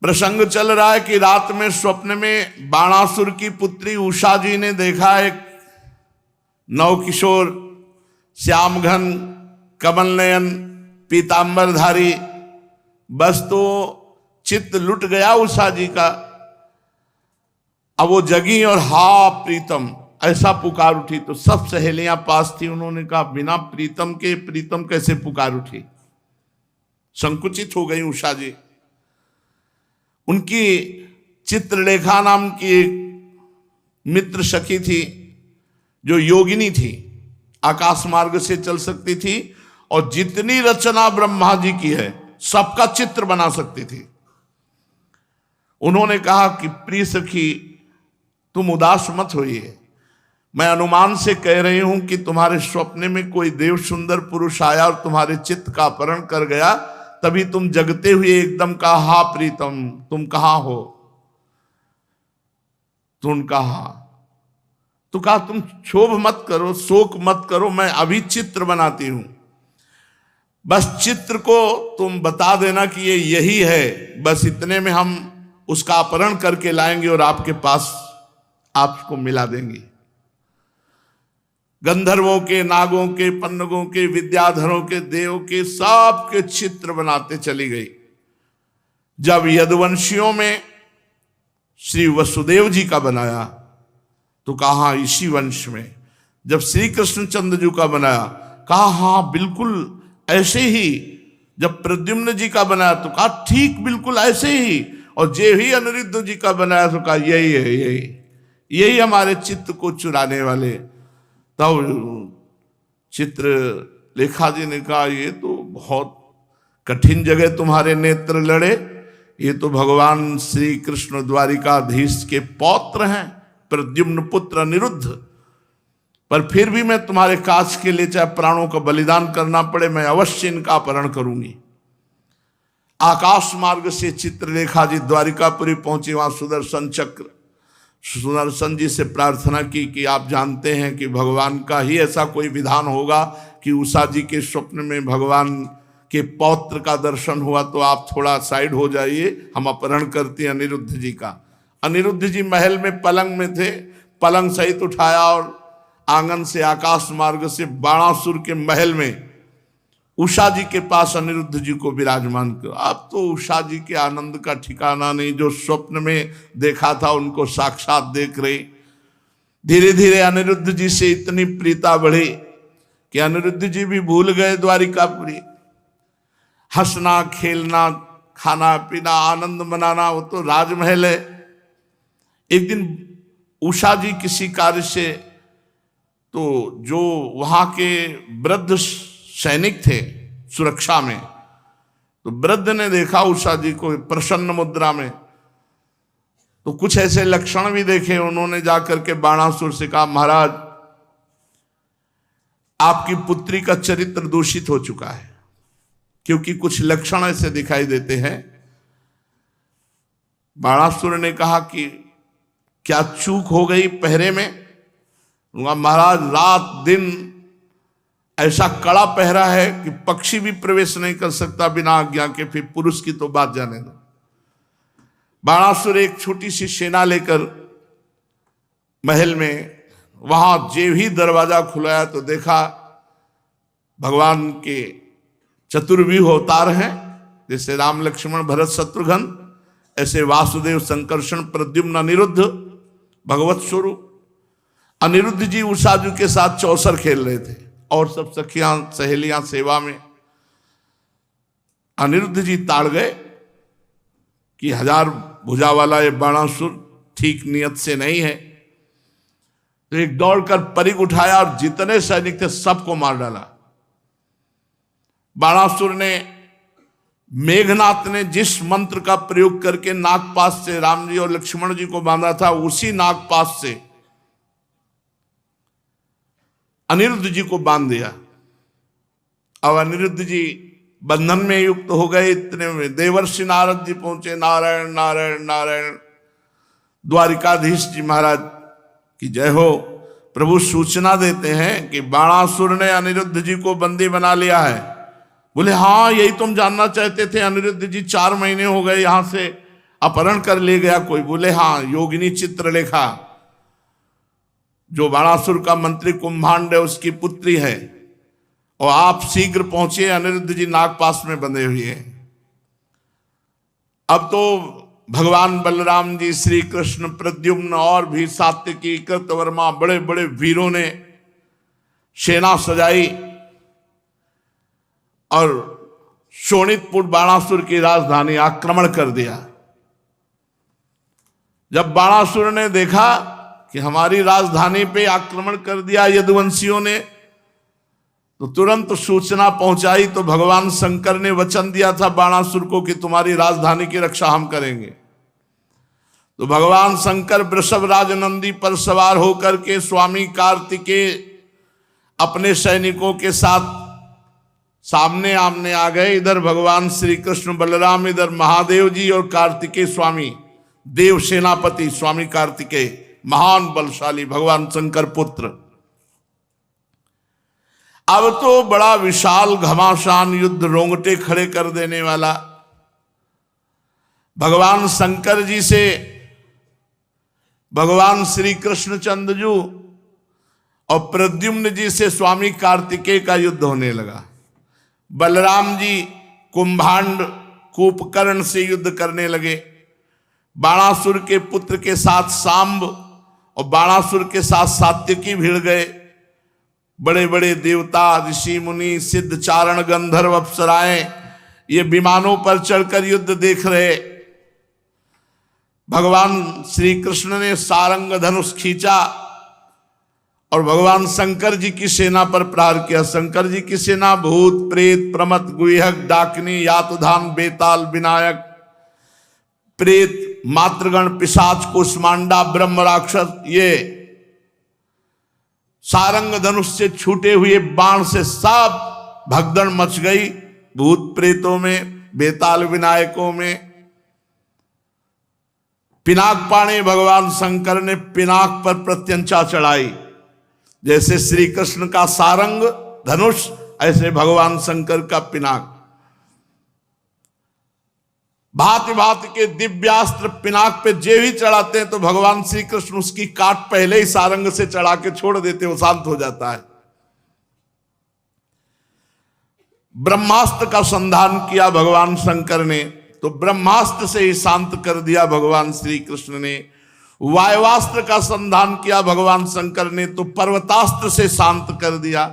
प्रसंग चल रहा है कि रात में स्वप्न में बाणासुर की पुत्री उषा जी ने देखा एक नवकिशोर श्यामघन कमल नयन पीतांबरधारी। बस तो चित्त लुट गया उषा जी का। अब वो जगी और हा प्रीतम ऐसा पुकार उठी। तो सब सहेलियां पास थी, उन्होंने कहा बिना प्रीतम के प्रीतम कैसे पुकार उठी। संकुचित हो गई उषा जी। उनकी चित्रलेखा नाम की एक मित्र सखी थी जो योगिनी थी, आकाश मार्ग से चल सकती थी और जितनी रचना ब्रह्मा जी की है सबका चित्र बना सकती थी। उन्होंने कहा कि प्रिय सखी तुम उदास मत होइए, मैं अनुमान से कह रही हूं कि तुम्हारे स्वप्न में कोई देव सुंदर पुरुष आया और तुम्हारे चित्त का अपहरण कर गया, तभी तुम जगते हुए एकदम कहा हा प्रीतम तुम कहां हो। तुम कहा तो कहा तुम क्षोभ मत करो, शोक मत करो, मैं अभी चित्र बनाती हूं। बस चित्र को तुम बता देना कि ये यही है, बस इतने में हम उसका अपहरण करके लाएंगे और आपके पास आपको मिला देंगे। गंधर्वों के, नागों के, पन्नगों के, विद्याधरों के, देव के सबके चित्र बनाते चली गई। जब यदुवंशियों में श्री वसुदेव जी का बनाया तो कहा इसी वंश में। जब श्री कृष्णचंद्र जी का बनाया कहा हाँ बिल्कुल ऐसे ही। जब प्रद्युम्न जी का बनाया तो कहा ठीक बिल्कुल ऐसे ही। और जे ही अनिरुद्ध जी का बनाया तो कहा यही है, यही हमारे चित्त को चुराने वाले। तब चित्र लेखा जी ने कहा ये तो बहुत कठिन जगह तुम्हारे नेत्र लड़े, ये तो भगवान श्री कृष्ण द्वारिकाधीश के पौत्र हैं, प्रद्युम्न पुत्र अनिरुद्ध। पर फिर भी मैं तुम्हारे काज के लिए चाहे प्राणों का बलिदान करना पड़े, मैं अवश्य इनका अपहरण करूंगी। आकाश मार्ग से चित्रलेखा जी द्वारिकापुरी पहुंची। वहां सुदर्शन चक्र, सुदर्शन जी से प्रार्थना की कि आप जानते हैं कि भगवान का ही ऐसा कोई विधान होगा कि उषा जी के स्वप्न में भगवान के पौत्र का दर्शन हुआ, तो आप थोड़ा साइड हो जाइए, हम अपहरण करते हैं अनिरुद्ध जी का। अनिरुद्ध जी महल में पलंग में थे, पलंग सहित उठाया और आंगन से आकाश मार्ग से बाणासुर के महल में उषा जी के पास अनिरुद्ध जी को विराजमान कर। अब तो उषा जी के आनंद का ठिकाना नहीं, जो स्वप्न में देखा था उनको साक्षात देख रही। धीरे धीरे अनिरुद्ध जी से इतनी प्रीता बढ़ी कि अनिरुद्ध जी भी भूल गए द्वारिकापुरी। हंसना खेलना, खाना पीना, आनंद मनाना, वो तो राजमहल है। एक दिन उषा जी किसी कार्य से, तो जो वहां के वृद्ध सैनिक थे सुरक्षा में, तो वृद्ध ने देखा उषा जी को प्रसन्न मुद्रा में, तो कुछ ऐसे लक्षण भी देखे। उन्होंने जाकर के बाणासुर से कहा महाराज आपकी पुत्री का चरित्र दूषित हो चुका है, क्योंकि कुछ लक्षण ऐसे दिखाई देते हैं। बाणासुर ने कहा कि क्या चूक हो गई पहरे में? महाराज रात दिन ऐसा कड़ा पहरा है कि पक्षी भी प्रवेश नहीं कर सकता बिना आज्ञा के, फिर पुरुष की तो बात जाने दो। बाणासुर एक छोटी सी सेना लेकर महल में, वहां जे ही दरवाजा खुलाया तो देखा भगवान के चतुर्व्यूह अवतार हैं, जैसे राम लक्ष्मण भरत शत्रुघ्न, ऐसे वासुदेव संकर्षण प्रद्युम्न अनिरुद्ध भगवत स्वरूप। अनिरुद्ध जी उषा जी के साथ चौसर खेल रहे थे और सब सखियां सहेलियां सेवा में। अनिरुद्ध जी ताड़ गए कि 1000 भुजा वाला ये बाणासुर ठीक नियत से नहीं है। तो एक दौड़कर परिग उठाया और जितने सैनिक थे सबको मार डाला। बाणासुर ने, मेघनाथ ने जिस मंत्र का प्रयोग करके नागपाश से राम जी और लक्ष्मण जी को बांधा था, उसी नागपाश से अनिरुद्ध जी को बांध दिया। अब अनिरुद्ध जी बंधन में युक्त हो गए। इतने में देवर्षि नारद जी पहुंचे। नारायण नारायण नारायण। द्वारिकाधीश जी महाराज की जय हो। प्रभु सूचना देते हैं कि बाणासुर ने अनिरुद्ध जी को बंदी बना लिया है। बोले हाँ यही तुम जानना चाहते थे अनिरुद्ध जी, 4 महीने हो गए यहाँ से अपहरण कर ले गया। कोई बोले हाँ योगिनी चित्रलेखा, जो बाणासुर का मंत्री कुंभांड है उसकी पुत्री है, और आप शीघ्र पहुंचे, अनिरुद्ध जी नागपाश में बंधे हुए हैं। अब तो भगवान बलराम जी, श्री कृष्ण, प्रद्युम्न और भी सात्यकी, कृतवर्मा, बड़े बड़े वीरों ने सेना सजाई और शोणितपुर बाणासुर की राजधानी आक्रमण कर दिया। जब बाणासुर ने देखा कि हमारी राजधानी पे आक्रमण कर दिया यदुवंशियों ने, तो तुरंत सूचना पहुंचाई। तो भगवान शंकर ने वचन दिया था बाणासुर को कि तुम्हारी राजधानी की रक्षा हम करेंगे। तो भगवान शंकर वृषभ राज नंदी पर सवार होकर के स्वामी कार्तिकेय अपने सैनिकों के साथ सामने आमने आ गए। इधर भगवान श्री कृष्ण बलराम, इधर महादेव जी और कार्तिकेय स्वामी, देव सेनापति स्वामी कार्तिकेय, महान बलशाली भगवान शंकर पुत्र। अब तो बड़ा विशाल घमासान युद्ध, रोंगटे खड़े कर देने वाला। भगवान शंकर जी से भगवान श्री कृष्णचंद्र जी और प्रद्युम्न जी से स्वामी कार्तिकेय का युद्ध होने लगा। बलराम जी कुंभांड कूपकर्ण से युद्ध करने लगे। बाणासुर के पुत्र के साथ सांब और बाणासुर के साथ सात्यकी भिड़ गए। बड़े बड़े देवता, ऋषि मुनि, सिद्ध, चारण, गंधर्व, अप्सराएं ये विमानों पर चढ़कर युद्ध देख रहे। भगवान श्री कृष्ण ने सारंग धनुष खींचा और भगवान शंकर जी की सेना पर प्रहार किया। शंकर जी की सेना भूत, प्रेत, प्रमथ, गुहक, डाकिनी, यातुधान, बेताल, विनायक, प्रेत, मातृगण, पिशाच, कुष्मांडा, ब्रह्म राक्षस, ये सारंग धनुष से छूटे हुए बाण से सब भगदड़ मच गई। भूत प्रेतों में, बेताल विनायकों में। पिनाक पाणे भगवान शंकर ने पिनाक पर प्रत्यंचा चढ़ाई। जैसे श्री कृष्ण का सारंग धनुष, ऐसे भगवान शंकर का पिनाक। भांति भांति के दिव्यास्त्र पिनाक पे जे भी चढ़ाते हैं तो भगवान श्री कृष्ण उसकी काट पहले ही सारंग से चढ़ा के छोड़ देते, वो शांत हो जाता है। ब्रह्मास्त्र का संधान किया भगवान शंकर ने, तो ब्रह्मास्त्र से ही शांत कर दिया भगवान श्री कृष्ण ने। वायुवास्त्र का संधान किया भगवान शंकर ने, तो पर्वतास्त्र से शांत कर दिया।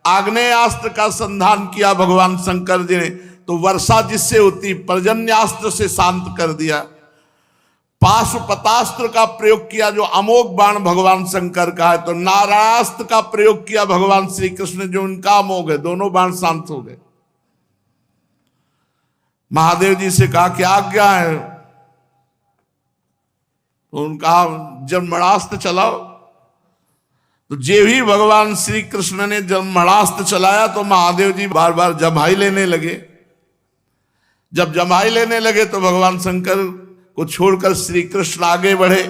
आग्नेयास्त्र का संधान किया भगवान शंकर जी ने, तो वर्षा जिससे होती पर्जन्यास्त्र से शांत कर दिया। पाशुपतास्त्र का प्रयोग किया, जो अमोघ बाण भगवान शंकर का है, तो नारायणास्त्र का प्रयोग किया भगवान श्री कृष्ण, जो उनका अमोघ है। दोनों बाण शांत हो गए। महादेव जी से कहा क्या आज्ञा है, तो उनका जन्मणास्त्र चलाओ। तो जे भी भगवान श्री कृष्ण ने जन्मणास्त्र चलाया तो महादेव जी बार बार जम्हाई लेने लगे। जब जम्हाई लेने लगे तो भगवान शंकर को छोड़कर श्री कृष्ण आगे बढ़े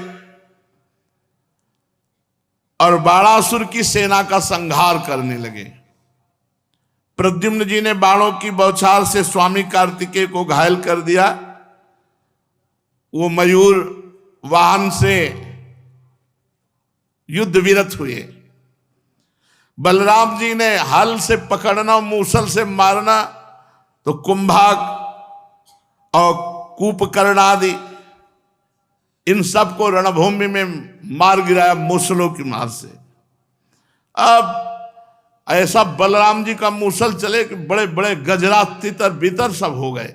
और बाणासुर की सेना का संहार करने लगे। प्रद्युम्न जी ने बाणों की बौछार से स्वामी कार्तिकेय को घायल कर दिया। वो मयूर वाहन से युद्ध विरत हुए। बलराम जी ने हल से पकड़ना, मूसल से मारना, तो कुंभाग और कूपकर्ण आदि इन सबको रणभूमि में मार गिराया मूसलों की मार से। अब ऐसा बलराम जी का मूसल चले कि बड़े बड़े गजरा, तितर बितर सब हो गए।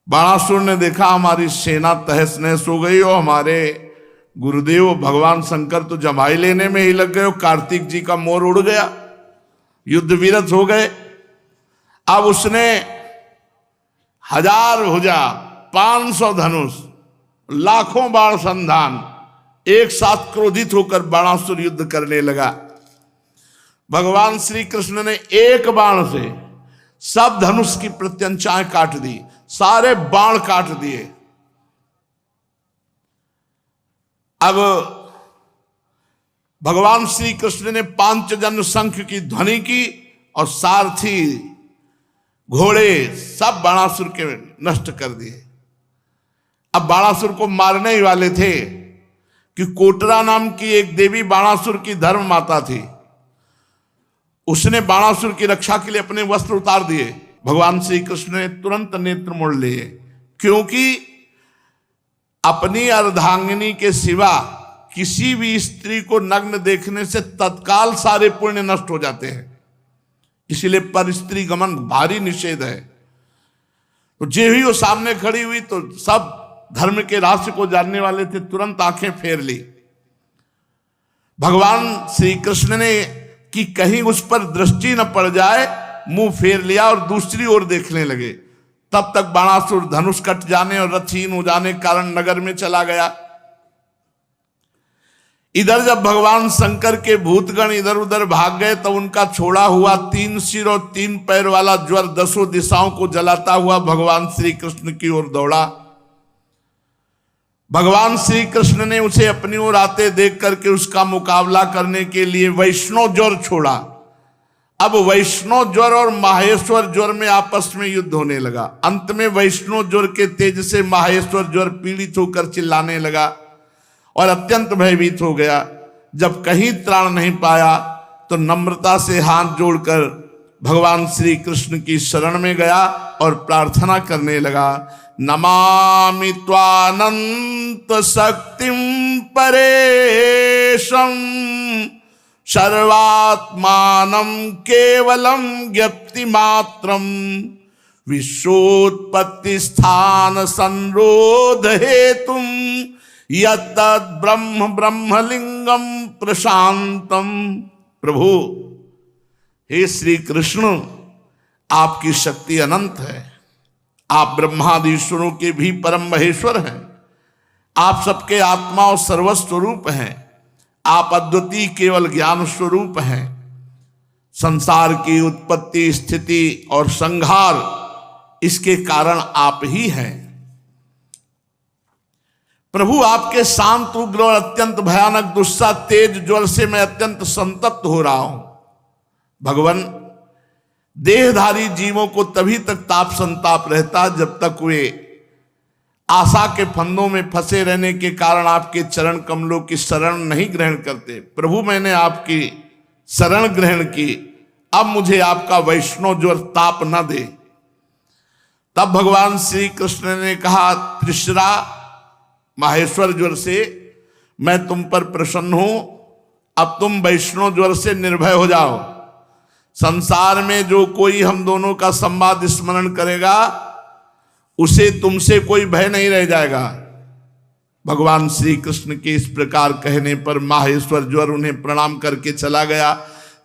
बाणासुर ने देखा हमारी सेना तहस नहस हो गई और हमारे गुरुदेव भगवान शंकर तो जमाई लेने में ही लग गए, कार्तिक जी का मोर उड़ गया, युद्ध विरत हो गए। अब उसने 1000 भुजा, 500 धनुष, लाखों बाण संधान एक साथ क्रोधित होकर बाणासुर युद्ध करने लगा। भगवान श्री कृष्ण ने एक बाण से सब धनुष की प्रत्यंचाएं काट दी, सारे बाण काट दिए। अब भगवान श्री कृष्ण ने पांचजन्य शंख की ध्वनि की और सारथी, घोड़े सब बाणासुर के नष्ट कर दिए। अब बाणासुर को मारने ही वाले थे कि कोटरा नाम की एक देवी बाणासुर की धर्म माता थी। उसने बाणासुर की रक्षा के लिए अपने वस्त्र उतार दिए। भगवान श्री कृष्ण ने तुरंत नेत्र मोड़ लिए, क्योंकि अपनी अर्धांगिनी के सिवा किसी भी स्त्री को नग्न देखने से तत्काल सारे पुण्य नष्ट हो जाते हैं। इसीलिए पर स्त्री गमन भारी निषेध है। तो जे ही वो सामने खड़ी हुई तो सब धर्म के रहस्य को जानने वाले थे, तुरंत आंखें फेर ली। भगवान श्री कृष्ण ने कि कहीं उस पर दृष्टि न पड़ जाए, मुंह फेर लिया और दूसरी ओर देखने लगे। तब तक बाणासुर धनुष कट जाने और रथहीन हो जाने के कारण नगर में चला गया। इधर जब भगवान शंकर के भूतगण इधर उधर भाग गए तो उनका छोड़ा हुआ 3 सिर और 3 पैर वाला ज्वर 10 दिशाओं को जलाता हुआ भगवान श्री कृष्ण की ओर दौड़ा। भगवान श्री कृष्ण ने उसे अपनी ओर आते देख करके उसका मुकाबला करने के लिए वैष्णव ज्वर छोड़ा। अब वैष्णव ज्वर और माहेश्वर ज्वर में आपस में युद्ध होने लगा। अंत में वैष्णव ज्वर के तेज से माहेश्वर ज्वर पीड़ित होकर चिल्लाने लगा और अत्यंत भयभीत हो गया। जब कहीं त्राण नहीं पाया तो नम्रता से हाथ जोड़कर भगवान श्री कृष्ण की शरण में गया और प्रार्थना करने लगा, नमामि त्वानंत शक्तिं परेशं सर्वात्मानं केवलं ज्ञप्ति मात्रं विश्वोत्पत्ति स्थान संरोध हेतुं यत्तद् ब्रह्म ब्रह्मलिंगम प्रशांतम। प्रभु हे श्री कृष्ण, आपकी शक्ति अनंत है। आप ब्रह्मादीश्वरों के भी परम महेश्वर हैं। आप सबके आत्मा और सर्वस्व स्वरूप हैं। आप अद्वितीय केवल ज्ञान स्वरूप हैं। संसार की उत्पत्ति, स्थिति और संहार इसके कारण आप ही हैं। प्रभु, आपके शांत, उग्र और अत्यंत भयानक गुस्सा तेज ज्वर से मैं अत्यंत संतप्त हो रहा हूं। भगवान, देहधारी जीवों को तभी तक ताप संताप रहता जब तक वे आशा के फंदों में फंसे रहने के कारण आपके चरण कमलों की शरण नहीं ग्रहण करते। प्रभु, मैंने आपकी शरण ग्रहण की, अब मुझे आपका वैष्णव ज्वर ताप न दे। तब भगवान श्री कृष्ण ने कहा, त्रिशरा माहेश्वर ज्वर से मैं तुम पर प्रसन्न हूं। अब तुम वैष्णव ज्वर से निर्भय हो जाओ। संसार में जो कोई हम दोनों का संवाद स्मरण करेगा उसे तुमसे कोई भय नहीं रह जाएगा। भगवान श्री कृष्ण के इस प्रकार कहने पर माहेश्वर ज्वर उन्हें प्रणाम करके चला गया।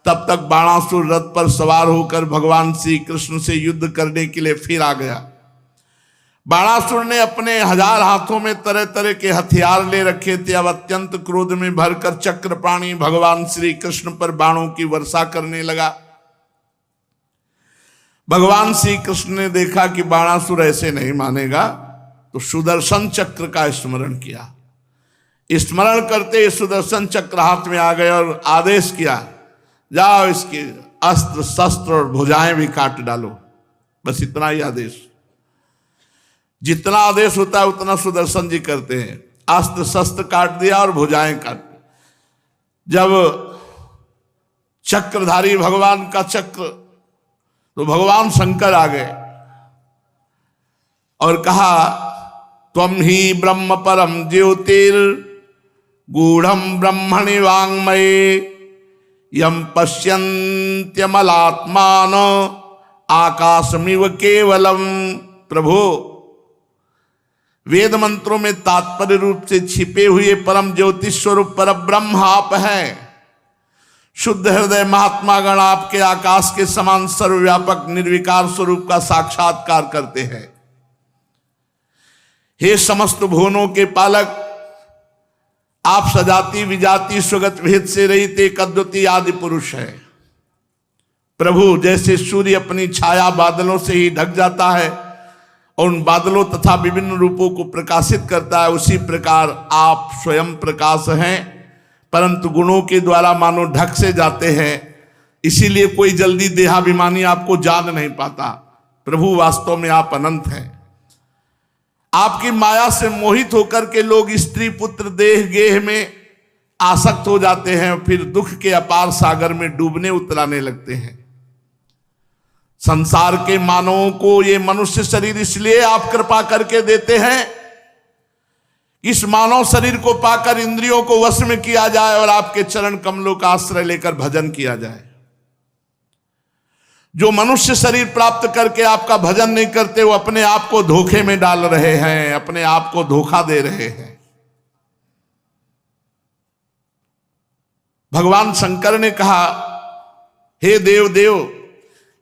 तब तक बाणासुर रथ पर सवार होकर भगवान श्री कृष्ण से युद्ध करने के लिए फिर आ गया। बाणासुर ने अपने 1000 हाथों में तरह तरह के हथियार ले रखे थे। अब अत्यंत क्रोध में भरकर चक्रपाणी भगवान श्री कृष्ण पर बाणों की वर्षा करने लगा। भगवान श्री कृष्ण ने देखा कि बाणासुर ऐसे नहीं मानेगा, तो सुदर्शन चक्र का स्मरण किया। स्मरण करते सुदर्शन चक्र हाथ में आ गए और आदेश किया, जाओ इसके अस्त्र शस्त्र और भुजाएं भी काट डालो। बस इतना ही आदेश। जितना आदेश होता है उतना सुदर्शन जी करते हैं। अस्त्र शस्त्र काट दिया और भुजाएं काट। जब चक्रधारी भगवान का चक्र, तो भगवान शंकर आ गए और कहा, त्वं ही ब्रह्म परम ज्योतिर गूढ़म ब्रह्मणि वाङ्मये यम पश्यन्त्यमलात्मान आकाशमिव केवलम। प्रभु, वेद मंत्रों में तात्पर्य रूप से छिपे हुए परम ज्योतिष स्वरूप पर ब्रह्म आप हैं। शुद्ध हृदय महात्मा गण आपके आकाश के समान सर्वव्यापक निर्विकार स्वरूप का साक्षात्कार करते हैं। हे समस्त भुवनों के पालक, आप सजाति विजाति स्वगत भेद से रहित एक अद्वितीय आदि पुरुष है। प्रभु, जैसे सूर्य अपनी छाया बादलों से ही ढक जाता है और उन बादलों तथा विभिन्न रूपों को प्रकाशित करता है, उसी प्रकार आप स्वयं प्रकाश हैं, परंतु गुणों के द्वारा मानो ढक से जाते हैं। इसीलिए कोई जल्दी देहाभिमानी आपको जान नहीं पाता। प्रभु, वास्तव में आप अनंत हैं। आपकी माया से मोहित होकर के लोग स्त्री पुत्र देह गेह में आसक्त हो जाते हैं और फिर दुख के अपार सागर में डूबने उतराने लगते हैं। संसार के मानवों को ये मनुष्य शरीर इसलिए आप कृपा करके देते हैं, इस मानव शरीर को पाकर इंद्रियों को वश में किया जाए और आपके चरण कमलों का आश्रय लेकर भजन किया जाए। जो मनुष्य शरीर प्राप्त करके आपका भजन नहीं करते वो अपने आप को धोखे में डाल रहे हैं, अपने आप को धोखा दे रहे हैं। भगवान शंकर ने कहा, हे देव देव,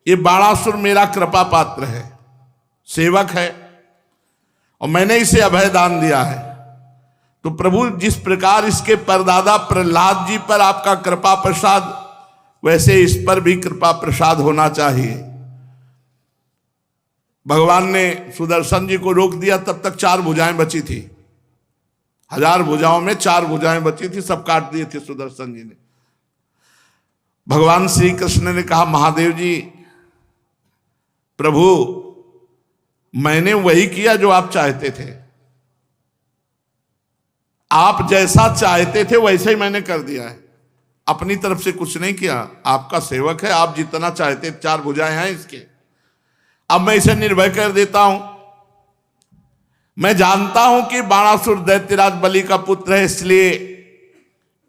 ये बाणासुर मेरा कृपा पात्र है, सेवक है और मैंने इसे अभय दान दिया है। तो प्रभु जिस प्रकार इसके परदादा प्रहलाद जी पर आपका कृपा प्रसाद, वैसे इस पर भी कृपा प्रसाद होना चाहिए। भगवान ने सुदर्शन जी को रोक दिया, तब तक 4 भुजाएं बची थी। 1000 भुजाओं में 4 भुजाएं बची थी, सब काट दिए थे सुदर्शन जी ने। भगवान श्री कृष्ण ने कहा, महादेव जी, प्रभु मैंने वही किया जो आप चाहते थे, आप जैसा चाहते थे वैसे ही मैंने कर दिया है, अपनी तरफ से कुछ नहीं किया। आपका सेवक है, आप जितना चाहते, 4 भुजाएं हैं इसके, अब मैं इसे निर्भय कर देता हूं। मैं जानता हूं कि बाणासुर दैत्यराज बलि का पुत्र है, इसलिए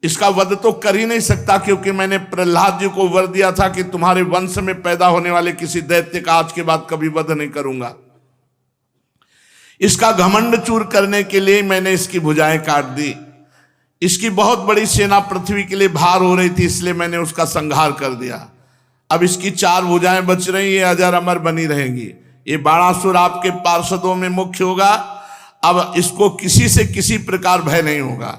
इसका वध तो कर ही नहीं सकता, क्योंकि मैंने प्रहलाद जी को वर दिया था कि तुम्हारे वंश में पैदा होने वाले किसी दैत्य का आज के बाद कभी वध नहीं करूंगा। इसका घमंड चूर करने के लिए मैंने इसकी भुजाएं काट दी। इसकी बहुत बड़ी सेना पृथ्वी के लिए भार हो रही थी, इसलिए मैंने उसका संहार कर दिया। अब इसकी 4 भुजाएं बच रही, ये अजर अमर बनी रहेंगी। ये बाणासुर आपके पार्षदों में मुख्य होगा, अब इसको किसी से किसी प्रकार भय नहीं होगा।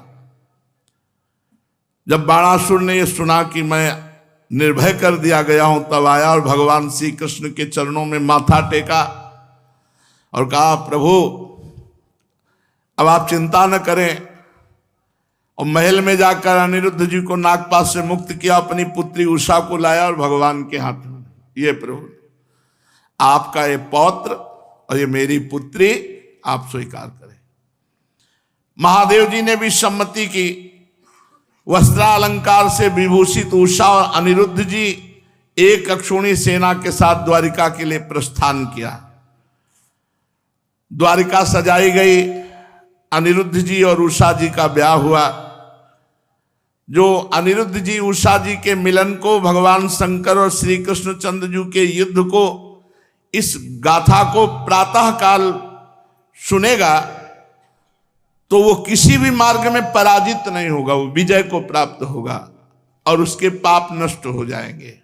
जब बाणासुर ने यह सुना कि मैं निर्भय कर दिया गया हूं, तब आया और भगवान श्री कृष्ण के चरणों में माथा टेका और कहा, प्रभु अब आप चिंता न करें। और महल में जाकर अनिरुद्ध जी को नागपाश से मुक्त किया, अपनी पुत्री उषा को लाया और भगवान के हाथ में, ये प्रभु आपका ये पौत्र और ये मेरी पुत्री, आप स्वीकार करें। महादेव जी ने भी सम्मति की। वस्त्रालंकार से विभूषित उषा और अनिरुद्ध जी एक अक्षौणी सेना के साथ द्वारिका के लिए प्रस्थान किया। द्वारिका सजाई गई, अनिरुद्ध जी और उषा जी का ब्याह हुआ। जो अनिरुद्ध जी उषा जी के मिलन को, भगवान शंकर और श्री कृष्णचंद्र जी के युद्ध को, इस गाथा को प्रातः काल सुनेगा तो वो किसी भी मार्ग में पराजित नहीं होगा, वो विजय को प्राप्त होगा और उसके पाप नष्ट हो जाएंगे।